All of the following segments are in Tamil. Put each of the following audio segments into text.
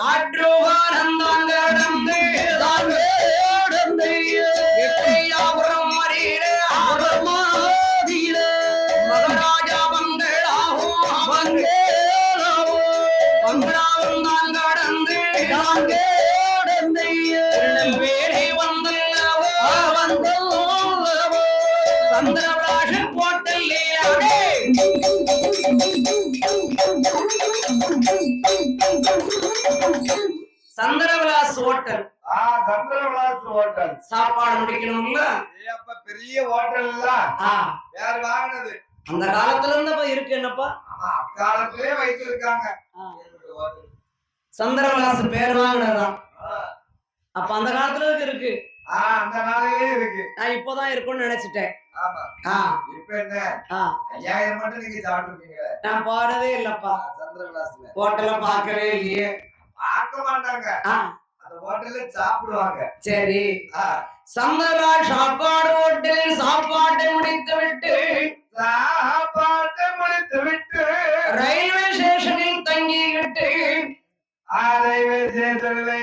ஆற்றுவானந்தான் கடந்து எட்டையாபுரம் மறியிலே மகராஜா பங்களாகும் பங்களாவும் தான் கடந்து வேலை வந்தல்லவோ சந்திரபிளாஷன் போட்டல்லே சந்திரவிலாஸ் ஹோட்டல். சந்திரவிலாஸ் ஹோட்டல் சாப்பாடு முடிக்கணும்ல. அப்ப பெரிய ஹோட்டல் யார் வாங்கினது? அந்த காலத்துல இருந்து இருக்கு என்னப்பா, அக்காலத்திலே வைத்திருக்காங்க. சந்திரவிலாஸ் பேர் வாங்கினதுதான். அப்ப அந்த காலத்துல இருக்கு. அந்த நாளிலே இருக்கு. நான் இப்பதான் இருக்கும்னு நினைச்சிட்டேன். இப்ப என்ன 5000 மட்டும் நீங்க சாப்பிட்டுருக்கீங்க. நான் போறதே இல்லப்பா சந்திரவிலாஸ்ல. ஹோட்டல பார்க்கவே இல்லையே. பார்க்க மாட்டாங்க, அந்த ஹோட்டல்ல சாப்பிடுவாங்க. சரி, சந்திரவிலாஸ் சாப்பாடு ஹோட்டலில் சாப்பாட்டை முடித்து விட்டு ரயில்வே ஸ்டேஷனில் தங்கிவிட்டு ரயில்வே ஸ்டேஷனில்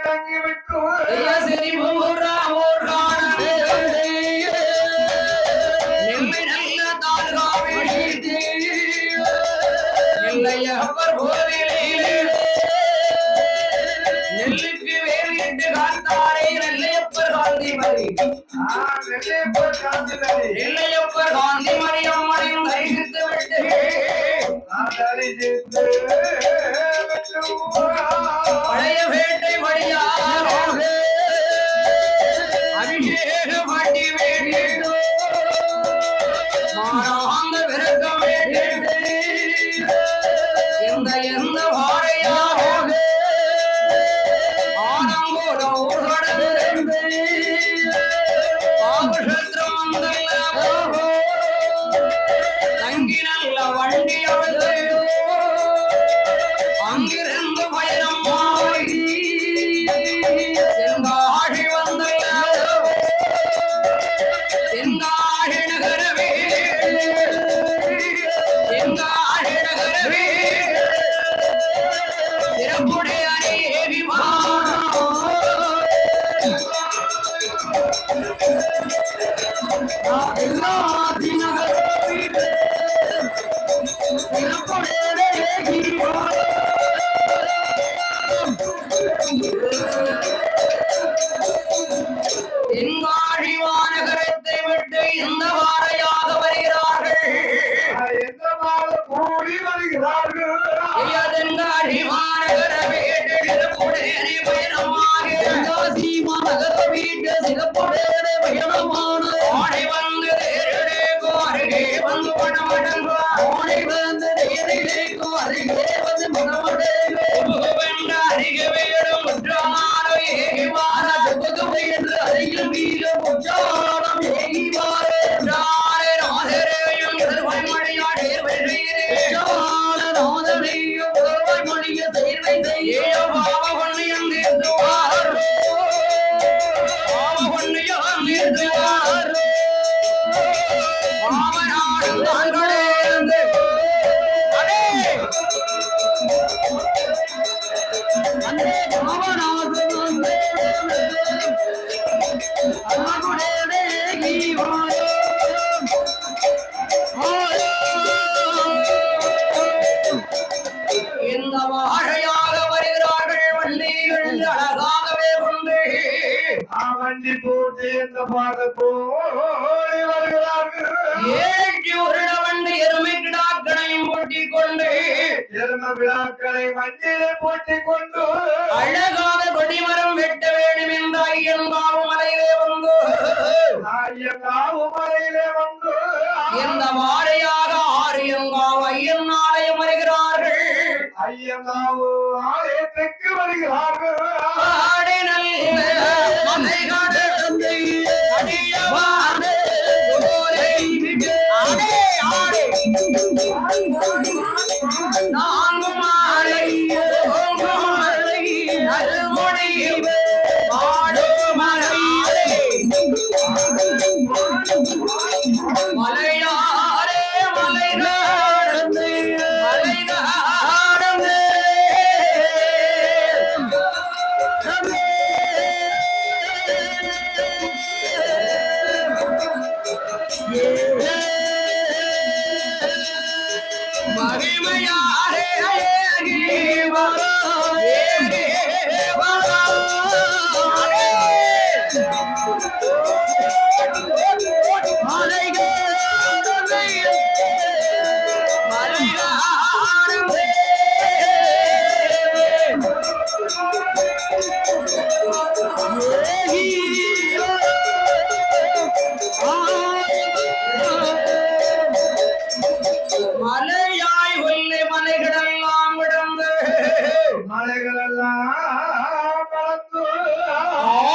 தங்கிவிட்டு சரி பூரா ஓர் நெல்லை நல்ல தாழ்காவே நெல்லையப்பர் கோவிலே நெல்லுக்கு வேலிட்டு காத்தாரே நெல்லையப்பர் காந்திமதி நெல்லையப்பர் காந்திமதி அம்மனையும் தரிசித்து விட்டு பழைய வேட்டை வழியாக அபிஷேக பாட்டி வேட்டு மாறாந்த விரக்க வேட்டு எந்த எந்த வாழையாக ஆனம்போல ஊர்கடந்து பாவசத்திரம் வந்தல்ல தங்கி நல்ல வண்டி அழுது அங்கிருந்து பயணம் ஆகி செங்காழி வந்தல்ல செங்காழி நகரவே செங்காழி நகரவே சிறப்புடைய அநேகி தென்காழி வானகரத்தை விட்டு எந்த வாரையாக வருகிறார்கள்? தென்காழி வானகர வீட்டு சிறப்புடனே பயணமாக வீட்டு சிறப்புடனே பயணமான ஆடை வந்து தேரடேக்கோ அருகே வந்து மணமடங்கோ ஆடை வந்து தேரடேக்கோ அருகே வந்து மணமடங்கோ வென்ற அருகே வேடும் முற்றானோ ஏகிவார ஜபதுவை என்று அருகில் மீக முற்றானம் ஏகிவார என்றாரே ராதரேயும் எதிர்வாய் மணியாடே வெற்றியரே நாதனையும் எதிர்வாய் மணிய சேர்வை செய்ய பாவ பொன்னியம் தீர்த்துவார் பாவ பொன்னியம் தீர்த்துவார் பாவனாடும் தான்களே அந்தே பாவனாசும் அல்லாஹ்வுடைய ஈவானோ இந்த வாழையாக வருகிறார்கள். வண்டிகள் அழகாகவே கொண்டு வண்டி போட்டு இந்த பாதத்தோடு வருகிறார்கள். ஏழு உருள வண்டி எருமை கிடாக்களையும் போட்டிக் கொண்டு எருமை விழாக்களை வண்டியிலே போட்டிக் கொண்டு அழகாக கொடிமரம் வெட்ட வேண்டும் என்ற ஐயங்காவு மலையிலே வந்து இந்த வாழையாக ஆரியங்காவு ஐயன் ஆலயம் வருகிறார்கள். ஐயங்காவு ஆலயத்துக்கு வருகிறார்கள். மலையாரே மலைநாடந்து மலைநாடந்து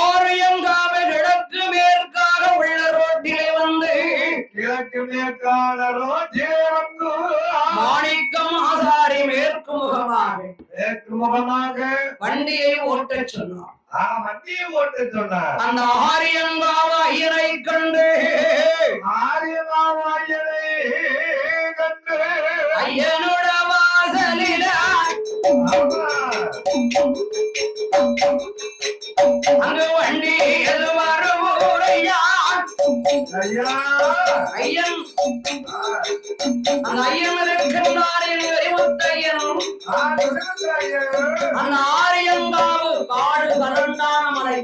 ஆரியங்காவை கிழக்கு மேற்காக உள்ள ரோட்டிலே வந்து கிழக்கு மேற்கான ரோட்டிலே வந்து மாணிக்கம் ஆசாரி மேற்கு முகமாக வண்டியை ஓட்டச் சொன்னார். வண்டியை ஓட்டச் சொன்னார். அந்த ஆரியங்காவ ஐயரை கண்டு ஐயனோட வாசலில அங்க வண்டி எது வருவோரையா ஐயன் அந்த ஐயன் இருக்கின்றார் முத்தையனும் அந்த ஆரியங்காவு காடு கரண்டான மலை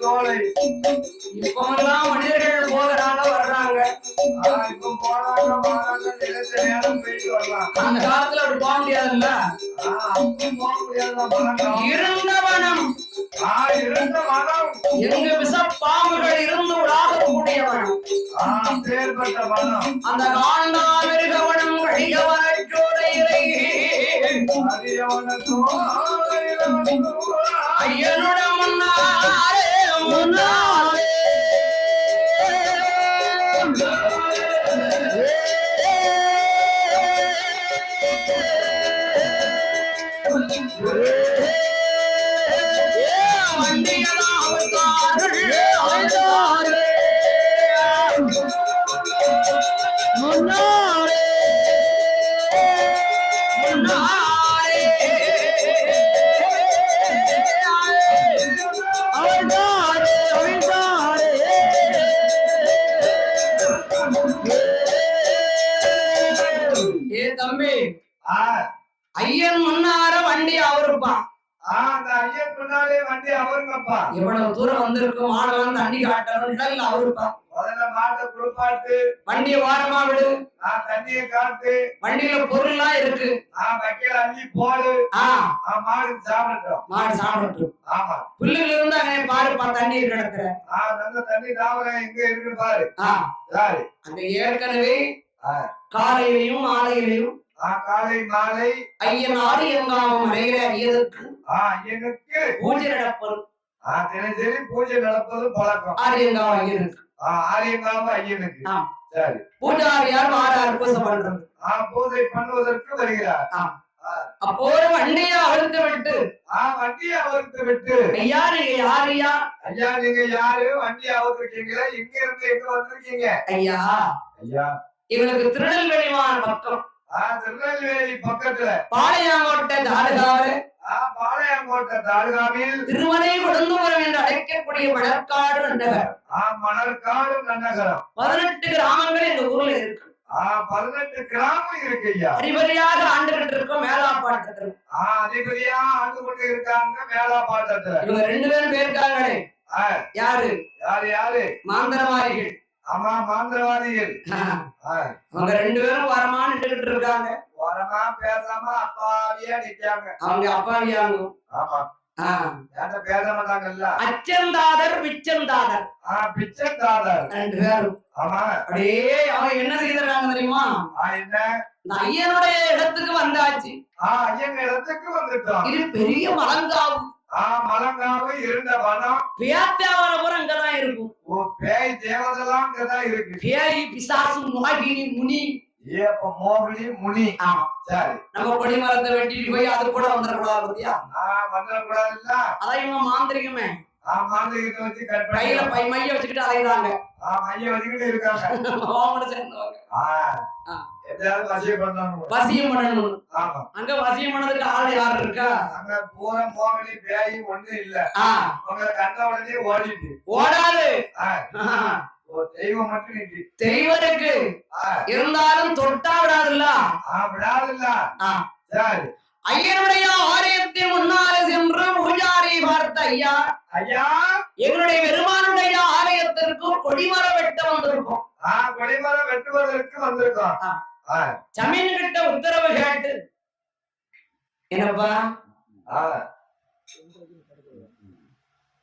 தோலை இப்பெல்லாம் மனிதர்கள் போகிறாங்க வர்றாங்க. அந்த காலத்துல அப்படி போக முடியாதுல்ல. இருந்தவனம் எங்கு விஷ பாம்புகள் இருந்து உலாகக்கூடிய வனம் அந்த காண்டாமிருகவனம் வழியவன சோலையிலே ஐயனோட முன்னாலே முன்னாலே ஐயன் முன்னார வண்டி அவருப்பான். ஐயன் முன்னாலே வண்டி அவருங்கப்பா. எவ்வளவு தூரம் வந்திருக்கும் மாடெல்லாம் தண்ணி காட்டணும் அவருப்பா. முதல்ல மாட்டை குளிப்பாட்டு, வண்டியை ஓரமா விடு, தண்ணியை காட்டு, வண்டியில பொருள்லாம் இருக்கு வைக்கல அள்ளி போடு, மாடு சாப்பிட்டோம். மாடு சாப்பிட்டோம். ஆமா, புல்லுல இருந்து அங்கே பாருப்பா தண்ணி கிடக்குற நல்ல தண்ணி தாவரம் எங்க இருக்குன்னு பாரு. அங்க ஏற்கனவே காலையிலையும் மாலையிலையும் காலை மாலை ஐயன் ஆரியங்காவும் மலையில ஐயனுக்கு பூஜை நடப்பது தினசரி பூஜை நடப்பது பழக்கம். ஆரியங்காவ ஐயனுக்கு ஆரியங்காவ ஐயனுக்கு சரி பூஜாரியார் மாறார் பூஜை பண்றது பூஜை பண்ணுவதற்கு வருகிறார். அப்போ வண்டியை அவிழ்த்து விட்டு வண்டியை அவிழ்த்து விட்டு ஐயா நீங்க யாரையா? ஐயா நீங்க யாரு? வண்டியை அவிழ்த்துருக்கீங்களா? எங்க இருந்து எங்க வந்திருக்கீங்க? ஐயா ஐயா இவனுக்கு திருநெல்வேலி பக்கம் திருநெல்வேலி பக்கத்துல பாளையங்கோட்டை தாலுகாவில் பாளையங்கோட்டை தாலுகாவில் திருமலை கொடுந்துபுரம் என்று அழைக்கக்கூடிய மணற்காடு நன்னகரம். மணற்காடு நன்னகரம் 18 கிராமங்கள் இந்த ஊர்ல இருக்கு. 18 கிராமம் இருக்கு ஐயா. அதிபதியாக ஆண்டுகிட்டு இருக்கோம் மேலாப்பாட்டத்துல. அதிபதியா ஆண்டு கொண்டு இருக்காங்க மேலாப்பாட்டத்துல. இவங்க 2 பேரும் போயிருக்காங்களே. யாரு யாரு யாரு? மாந்திரவாதிகள். ஆமா மாந்திரவாதிகள். அவங்க 2 பேரும் வரமா நின்றுகிட்டு இருக்காங்க. வரமா பேசாம அப்பாவியா நிக்காங்க. அவங்க அப்பாவியாங்க. ஆமா பேச மாட்டாங்கல்ல. அச்சந்தாதர் பிச்சந்தாதர். பிச்சந்தாதர் 2 பேரும். ஆமா அப்படியே அவங்க என்ன செய்யறாங்க தெரியுமா? என்ன ஐயனுடைய இடத்துக்கு வந்தாச்சு. ஐயன் இடத்துக்கு வந்துட்டோம். இது பெரிய மலங்காவு. மலங்காவு இருந்த வனம். பேத்தாவரபுரம் அங்கதான் இருக்கும். பேய் தேவதெல்லாம் அங்கதான் இருக்கு. பேய் பிசாசு மோகினி முனி மோகினி முனி. சரி நம்ம கொடிமரத்தை வெட்டிட்டு போய் அது கூட வந்துடக்கூடாது பத்தியா? வந்துடக்கூடாது இல்ல. அதான் இவங்க மாந்திரிகமே. மாந்திரிகத்தை வச்சு கையில மைய வச்சுக்கிட்டு அலையுறாங்க. மைய வச்சுக்கிட்டு இருக்காங்க. சேர்ந்தவங்க வசியம் பண்ணணும். அங்க வசியம் பண்ணதுக்கு ஆள் யாரு இருக்கா? அங்க பூரா மோகினி பேய் ஒண்ணு இல்ல. உங்க கண்ட உடனே ஓடிட்டு ஓடாது. தெய்வம் மட்டும் இருக்கு. தெய்வம் இருக்கு இருந்தாலும் தொட்டா விடாதுல்ல. விடாதுல்ல. சரி ஐயனுடைய ஆலயத்தின் முன்னாலே சென்று பூஜாரி பார்த்த ஐயா ஐயா எங்களுடைய பெருமானுடைய ஆலயத்திற்கு கொடிமரம் வெட்ட வந்திருக்கோம். கொடிமரம் வெட்டுவதற்கு வந்திருக்கோம். ஜமீன் கிட்ட உத்தரவு கேட்டு என்னப்பா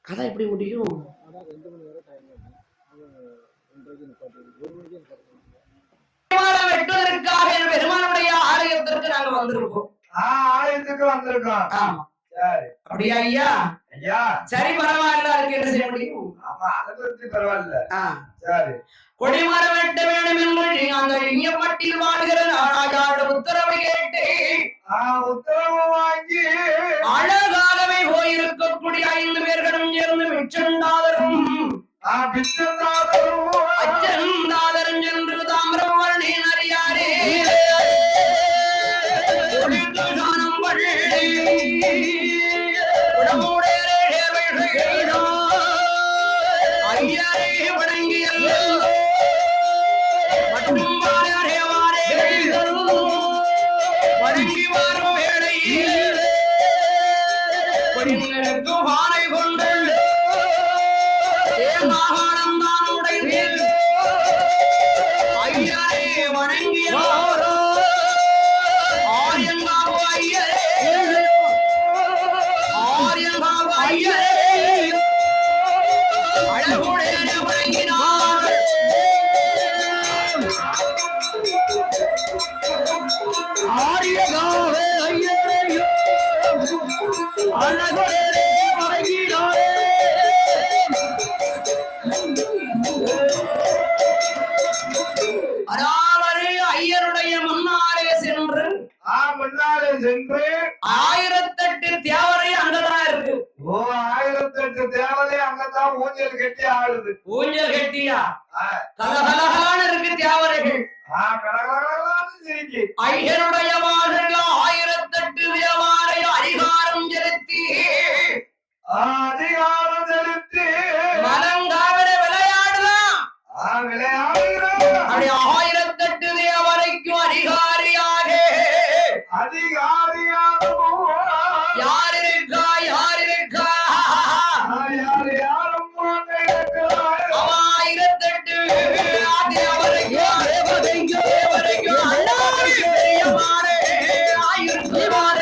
கதை எப்படி முடியும்? வெட்டுவதற்காக பெருமானுடைய ஆலயத்திற்கு நாங்க வந்திருக்கோம். ஆலயத்துக்கு வந்திருக்கோம். ஆமா. சரி. அப்படியா ஐயா? ஐயா. சரி பரவாயில்ல, அதுக்கு என்ன செய்ய முடியும்? ஆமா, அதை பத்தி பரவாயில்ல. சரி. கொடிமர வெட்ட வேண்டும் என்று அந்த இயமட்டில் வாழ்கிற நாடாஜாட உத்தரவை கேட்டு உத்தரவு வாங்கி அழகாகவே போயிருக்கக்கூடிய 5 பேர்களும் சேர்ந்து மிச்சந்தாதரும் அச்சந்தாதரும் என்று தாமிரவர்ணி அறியாரே ஐயரே வணங்கிய வணங்கி வரும் வேளையில் வானை கொண்டு மாகாணம் தான் உடைந்து ஐயரே வணங்கிய ஆரியங்காவு ஐயரே ஆரியங்காவு ஐயரே அழகுடைய வணங்கினார். ஆரியங்காவு ஐயரே அழகுடைய வணங்கினாரே. அதாவது ஐயருடைய முன்னாலே சென்று 1008 தேவரை அங்கதான் இருக்கு. 1008 தேவரை அங்கதான் ஊஞ்சல் கட்டி ஆடுது. ஊஞ்சல் கட்டியா கலகலகான இருக்கு தேவரைகள். ஐயருடைய வாசல் 1008 தேவாரை அதிகாரம் செலுத்தி மலங்காவில விளையாடலாம். அப்படி 1008 தேவரைக்கும் அதிகாரியாக யார் இருக்கா யார் இருக்கா? 1008 தேவரைக்கும் பெரியமாரே ஆயுர்மாரே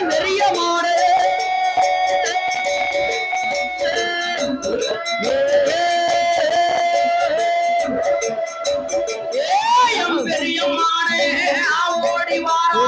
பெரியமாரே பெரியமானே ஓடி வாரோ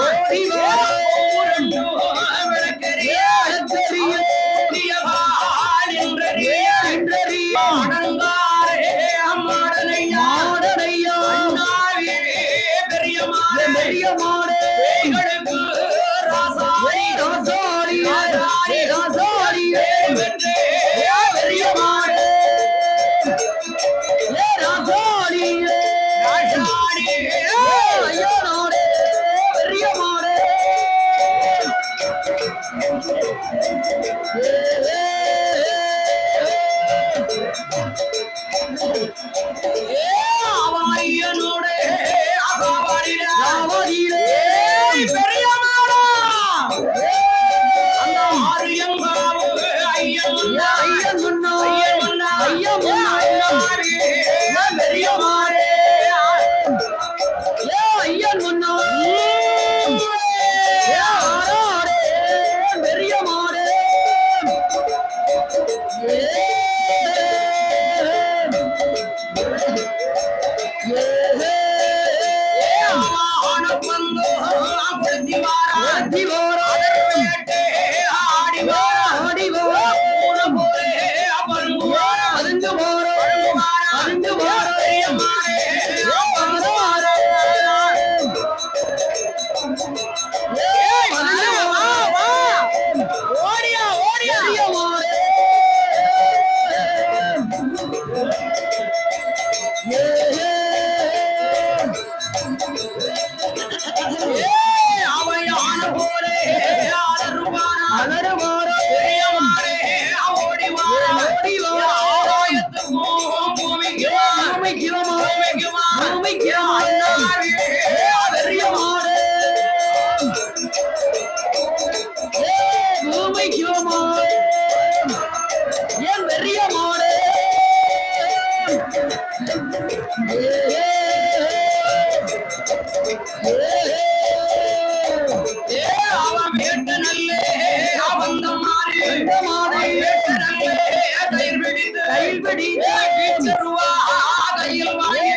கைபிடி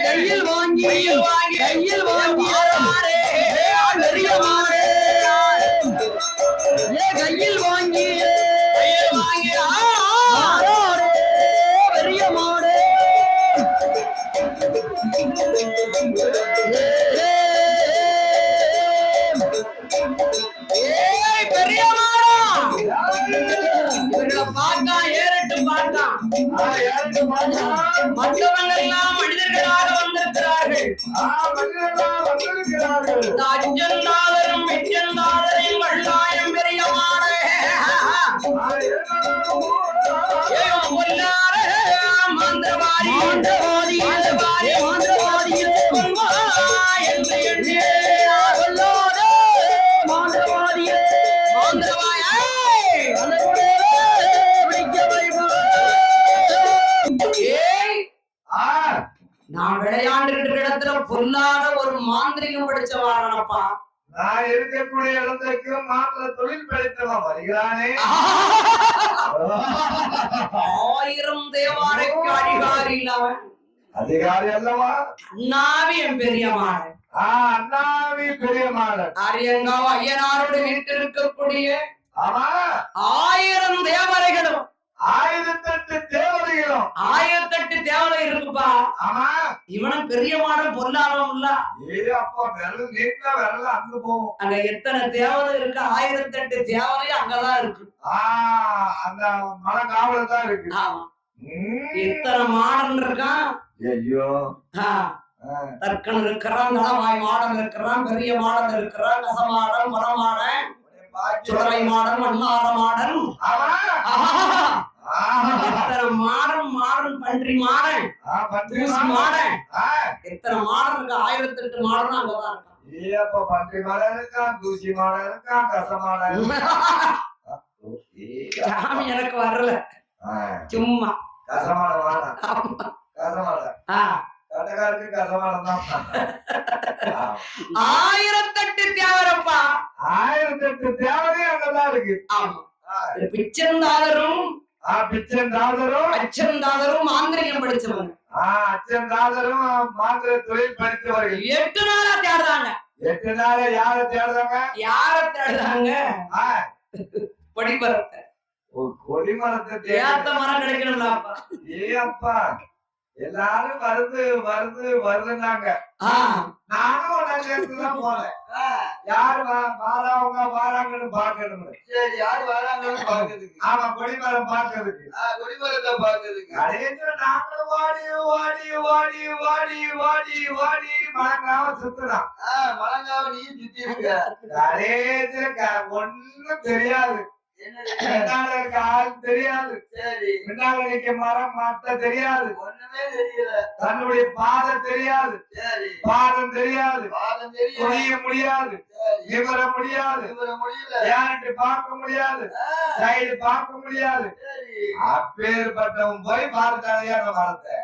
கையில் வாங்கி கையில் வாங்கி பெரிய மாடு கையில் வாங்கி பெரிய மாடு பெரிய மாடா இவர்களை பார்த்தா ஏறட்டு பார்த்தா மற்றவங்க எல்லாம் மனிதர்களாக வந்திருக்கிறார்கள் அஞ்சந்தாளரும் மிச்சந்தாளரையும் வல்லாயம் பெரிய மாடு மந்திரவாதி மந்திரவாதி மந்திரவாதி மந்திரவாதி என்று எண்ணி மந்திரவாதியே நான் விளையாண்டு இடத்துல பொல்லாத ஒரு மாந்திரிகம் படிச்சவானப்பா நான் இருக்கக்கூடிய இடத்துக்கு மாற்ற தொழில் படித்தவன் வருகிறானே 1000 தேவாரைக்கு அதிகாரி இல்லாமன் அதிகாரி அல்லவா அண்ணாவி என் பெரிய மாடன் அண்ணாவி பெரிய மாடன் அரியங்காவ ஐயனாரோட வீட்டில் இருக்கக்கூடிய ஆமா 1000 தேவரைகளும் 1008 தேவதைகளும் 1008 தேவதை இருக்குப்பா ஆமா இவனும் பெரிய மாடன் பொல்லாதவன் இல்ல அப்பா விரல் நீட்டா விரல அங்க போகும் அங்க எத்தனை தேவதை இருக்கு 1008 தேவதை அங்கதான் இருக்கு அந்த மலை காவல தான் இருக்கு ஆமா எத்தனை மாடன் இருக்கான் ஐயோ தற்கன் இருக்கிறான் தளவாய் மாடன் இருக்கிறான் பெரிய மாடன் இருக்கிறான் கசமாடன் மரமாடன் சுடலை மாடன் மண்ணார மாடன் எத்தனை மாடன் மாடன் பன்றி மாடன் தூசி மாடன் எத்தனை மாடன் இருக்கு 1008 மாடன் அங்கதான் இருக்கான் பன்றி மாடன் இருக்கான் தூசி மாடன் இருக்கான் கசமாடன் சாமி எனக்கு வரல சும்மா கசமாடன் கசமாடன் கட்டக்காருக்கு கசமாடம் தான் 1008 தேவரப்பா 1008 தேவதை அங்கதான் இருக்கு பிச்சந்தாதரும் அச்சந்தாதரும் மாந்திரிகம் படிச்சவங்க அச்சந்தாதரும் மாந்திர தொழில் படித்தவர்கள் 8 நாளா தேடுறாங்க 8 நாளா யார தேடுறாங்க கொடிமரத்தை கொடிமரத்தை ஏத்த மரம் கிடைக்கணும்லாப்பா அப்பா எல்லாரும் வருதுன்னாங்க நானும் நேரத்துதான் போனேன் யாரு வாராங்கன்னு பாக்கணும் சரி யாரு வராங்கன்னு பாக்குறதுக்கு ஆமா கொடிமரம் பாக்குறதுக்கு கொடிமரத்தை பாக்குறதுக்கு நாங்களும் வாடி மலங்காவ சுத்துறான் மலங்காவ நீயும் சுத்தி இருக்க ஒண்ணும் தெரியாது பின்னால இருக்க ஆள் தெரியாது சரி பின்னால நிக்க மரம் மாட்ட தெரியாது ஒண்ணுமே தெரியல தன்னுடைய பாதம் தெரியாது சரி பாதம் தெரியாது பாதம் தெரியும் புரிய முடியாது நிவர முடியாது முடியல யார்கிட்ட பார்க்க முடியாது சைடு பார்க்க முடியாது அப்பேற்பட்டவன் போய் பார்த்தாலையா அந்த மரத்தை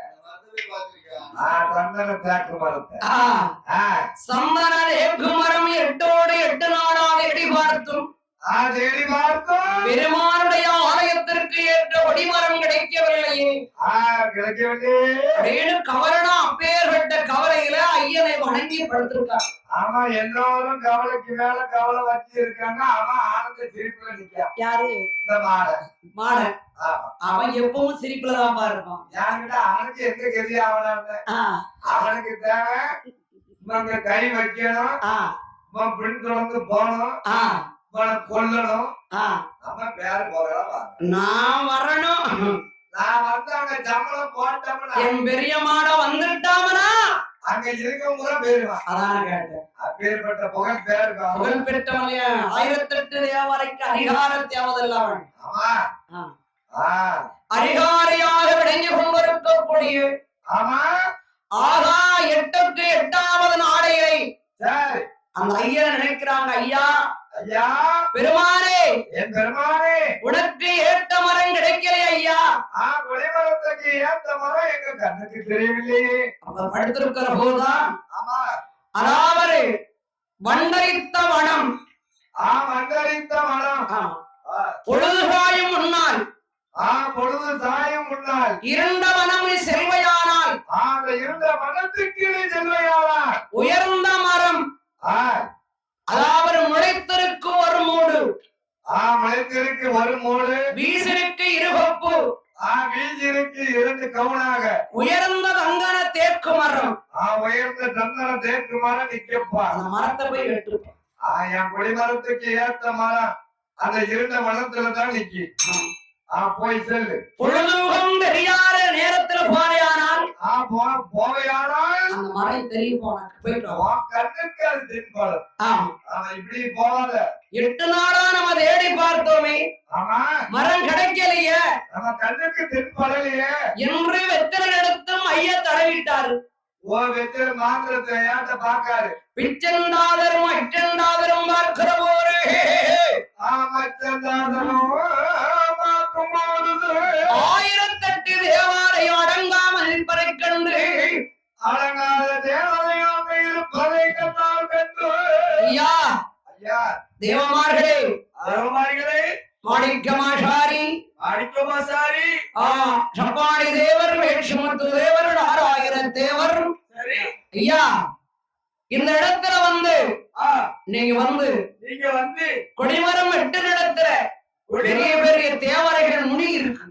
சந்தன தேக்கு மரத்தை சந்தன தேக்கு மரம் 8 நாளாக எடி பார்த்தும் பெருமானுடைய ஆலயத்திற்கு ஏற்ற ஒடிமரம் கிடைக்கவில்லையே கவலைனா அப்பேற்பட்ட கவலையில ஐயனை வணங்கி படுத்திருக்கான் ஆமா எல்லோரும் கவலைக்கு மேல கவலை வச்சு இருக்காங்க அவன் ஆனந்த சிரிப்புல நிக்கான் யாரு இந்த மாடன் அவன் எப்பவும் சிரிப்புலதான் இருப்பான் யாருக்கிட்ட அவனுக்கு எந்த கதி ஆகலாம்னு அவனுக்கு தேவை இவங்க கை வைக்கணும் இவன் பின் தொடர்ந்து போகணும் கொல்லணும் பேரு போகலாம் நான் வரணும் நான் வந்து அங்க சம்பளம் போட்டோம்னா என் பெரிய மாட வந்துட்டாமனா அங்க இருக்க முறை பேருவான் அதான் கேட்டேன் அப்பேற்பட்ட புகழ் பேருவா புகழ் பெற்றவனைய 1008 தேவரைக்கு அதிகார தேவதெல்லாம் அதிகாரியாக விளங்கி கொண்டிருக்கக்கூடிய ஆமா ஆகா 8க்கு 8வது நாடையை சரி அந்த ஐயரை நினைக்கிறாங்க ஐயா ஐயா பெருமானே என் பெருமானே உனக்கு ஏற்ற மரம் கிடைக்கலையே ஐயா கொடிமரத்துக்கு ஏற்ற மரம் எங்க கண்ணுக்கு தெரியவில்லையே அவ படுத்திருக்கிற போதுதான் ஆமா அதாவது வண்டரித்த மனம் வண்டரித்த மனம் பொழுதுகாயும் முன்னால் பொழுது சாயும் முன்னால் இருண்ட மனம் நீ செல்வையானால் அந்த இருந்த மனத்துக்கு நீ செல்வையானால் உயர்ந்த மரம் அதாவது முளைத்திருக்கு ஒரு மூடு முளைத்திருக்கு ஒரு மூடு வீசிருக்கு இருகொப்பு வீசிருக்கு 2 கவுனாக உயர்ந்த தங்கன தேக்கு மரம் உயர்ந்த தந்தன தேக்கு மரம் நிக்கப்பா அந்த மரத்தை போய் வெட்டுப்பா என் கொடிமரத்துக்கு ஏத்த மரம் அந்த இருண்ட மரத்துலதான் நிக்கி போய் செல்லு பொழுதுகம் தெரியாத நேரத்துல போறையானால் போவையானால் அந்த மரம் தெரியும் போனாக்கு போயிட்டு கண்ணுக்கு அது தென்படும் இப்படி போகாத 8 நாளா நம்ம தேடி பார்த்தோமே மரம் கிடைக்கலையே நம்ம கண்ணுக்கு தென்படலையே என்று வெத்தலை எடுத்தும் ஐய தடவிட்டாரு வெத்தலை மாத்திரத்தை ஏத்த பாக்காரு பிச்செந்தாதரும் அச்செந்தாதரும் பார்க்கிற போரே ஆயிரத்தெட்டு தேவாலயம் அடங்காமல் இருப்பதை கண்டு அடங்காத தேவாலயம் இருப்பதை கண்டு ஐயா ஐயா தேவமார்களே தேவமார்களே மாணிக்கமாசாரி மாணிக்கமாசாரி சப்பாடி தேவர் வேட்சுமுத்து தேவர் 6000 தேவர் ஐயா இந்த இடத்துல வந்து நீங்க வந்து கொடிமரம் 8 இடத்துல பெரிய பெரிய தேவரைகள் முனி இருக்கு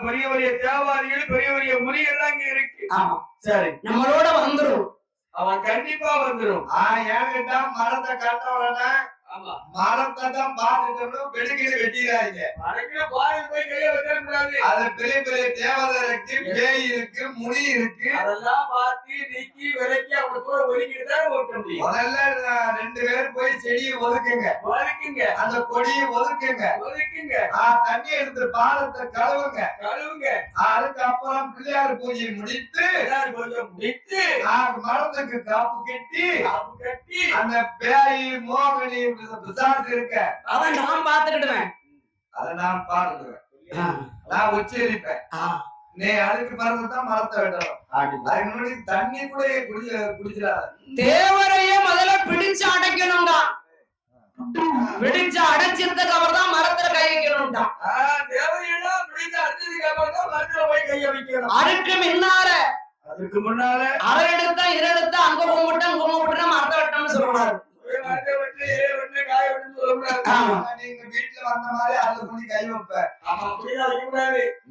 பெரிய பெரிய தேவாரிகள் பெரிய பெரிய முனி எல்லாம் இங்க இருக்கு சரி நம்மளோட வந்துரும் அவன் கண்டிப்பா வந்துரும் ஏன்கிட்ட மரத்தை கட்ட உடனே மரத்தை தான் பார்த்துட்டு வெடுக்கிட்டு வெட்டிடாதீங்க அது பெரிய பெரிய தேவதை இருக்கு பேய் இருக்கு முனி இருக்கு அதெல்லாம் பார்த்து நீக்கி விலைக்கு அவங்க கூட ஒதுக்கிட்டு ஓட்ட முடியும் முதல்ல 2 பேர் போய் செடியை ஒதுக்குங்க அந்த கொடியை ஒதுக்குங்க தண்ணி எடுத்து பாலத்தை கழுவுங்க அதுக்கப்புறம் பிள்ளையார் பூஜை முடித்து மரத்துக்கு காப்பு கட்டி அந்த பேய் மோகனி பிசாசு இருக்க அவன் நான் பாத்துக்கிடுவேன் அதை நான் பாத்துக்குவேன் நான் உச்சரிப்பேன் நீ அதுக்கு பிறகுதான் மரத்தை வெட்டணும் அதுக்கு முன்னாடி தண்ணி கூட குடிச்சிடாத தேவரையே முதல்ல பிடிச்சு அடைக்கணும்டா பிடிச்சு அடைச்சதுக்கு அப்புறம் தான் மரத்துல கை வைக்கணும்டா தேவரையெல்லாம் பிடிச்சு அடைச்சதுக்கு அப்புறம் தான் மரத்துல போய் கைய வைக்கணும் அதுக்கு முன்னால அரை எடுத்தா 2 எடுத்தா அங்க கும்பிட்டு மரத்தை வெட்டணும்னு சொல்றாரு நீங்க வீட்டுல வந்த மாதிரி அதுல கொண்டு கை வைப்ப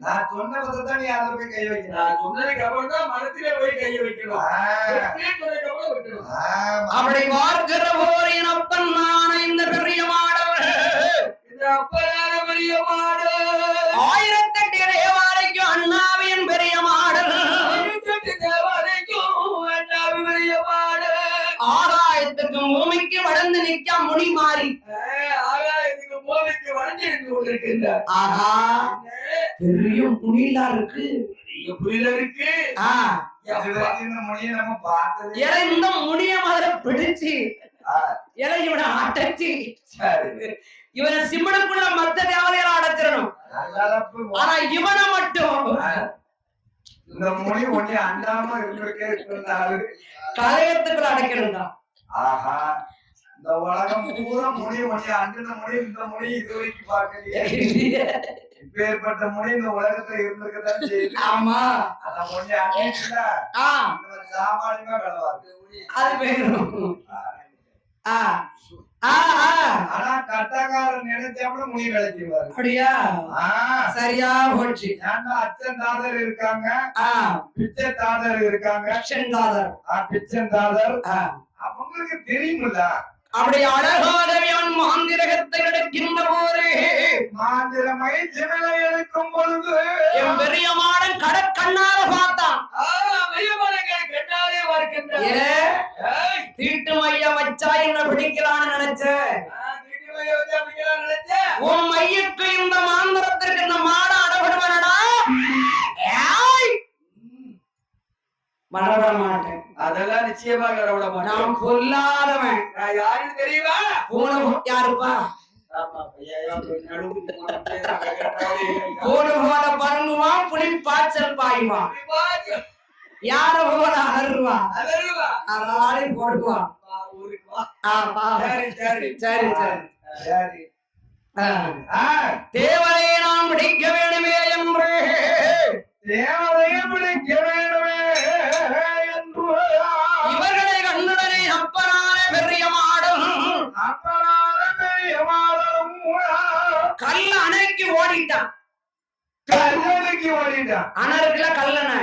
நான் சொன்ன பதான் நீ அதுல போய் கை வைக்கணும் சொன்னதுக்கு அப்புறம் தான் மரத்திலே போய் கைய வைக்கணும் அப்படி பார்க்கிற போர் என் அப்பன் நான் இந்த பெரிய மாடவர் இந்த அப்பனான பெரிய மாடல் 1008 தேவாரைக்கும் அண்ணாவின் பெரிய மாடல் 1008 தேவாரைக்கும் அண்ணாவின் பெரிய மாடல் ஆகாயத்துக்கும் பூமிக்கு வளர்ந்து நிக்க முனி மாறி ஆகாயத்துக்கு பூமிக்கு வளர்ந்து நின்று கொண்டிருக்கின்றார் பெரிய முனிலா இருக்கு நம்ம பார்த்தது இந்த முடிய மாதிரி பிடிச்சு இவனை அடைச்சி இவனை சிம்மனுக்குள்ள மத்த தேவதையால அடைச்சிடணும் ஆனா இவனை மட்டும் இந்த மொழி ஒண்ணு அண்டாம இருக்கிறாரு கலையத்துக்குள்ள அடைக்கணும்டா ஆஹா இந்த உலகம் பூரா மொழி ஒண்ணு அண்டின மொழி இந்த மொழி இது வரைக்கும் பார்க்கலையே இப்பேற்பட்ட மொழி இந்த உலகத்துல இருந்திருக்கதான் செய்யுது ஆமா அந்த மொழி அண்டிச்சுல சாமானியமா விளவாது அது வேணும் ஆனா கட்டக்காரன் நினைச்சாம மொழி விளைச்சிருவாரு அப்படியா சரியா போச்சு ஏன்னா அச்சன் தாதர் இருக்காங்க பிச்சை தாதர் இருக்காங்க பிச்சன் தாதர் அவங்களுக்கு தெரியுமில்ல அப்படி அழகாகவே அவன் மாந்திரகத்தை எடுக்கின்ற போது மாந்திரமை சிவனை எடுக்கும் பொழுது என் பெரிய மாடன் கடற்கண்ணால பார்த்தான் தீட்டு மைய வச்சா என்ன பிடிக்கலான்னு நினைச்ச உன் மையக்கு இந்த மாந்திரத்திற்கு இந்த மாட அடவிடுவனடா வரவிட மாட்டேன் அதெல்லாம் நிச்சயமாக வரவிட மாட்டேன் நான் பொல்லாதவன் யாருன்னு தெரியுமா யாருப்பா போன போல பறங்குவான் புலி பாய்ச்சல் பாயுவான் யார போல அலறுவான் அதாலையும் போடுவான் சரி சரி சரி தேவரையை நாம் பிடிக்க வேண்டுமே என்று தேவதையை பிடிக்க வேண்டுமே என்று இவர்களை கண்டுடனே அப்பனான பெரிய மாடும் கல்ல அணைக்கு ஓடிட்டான். கல்லணைக்கு ஓடிட்டான். அணை இருக்குல்ல கல்லணை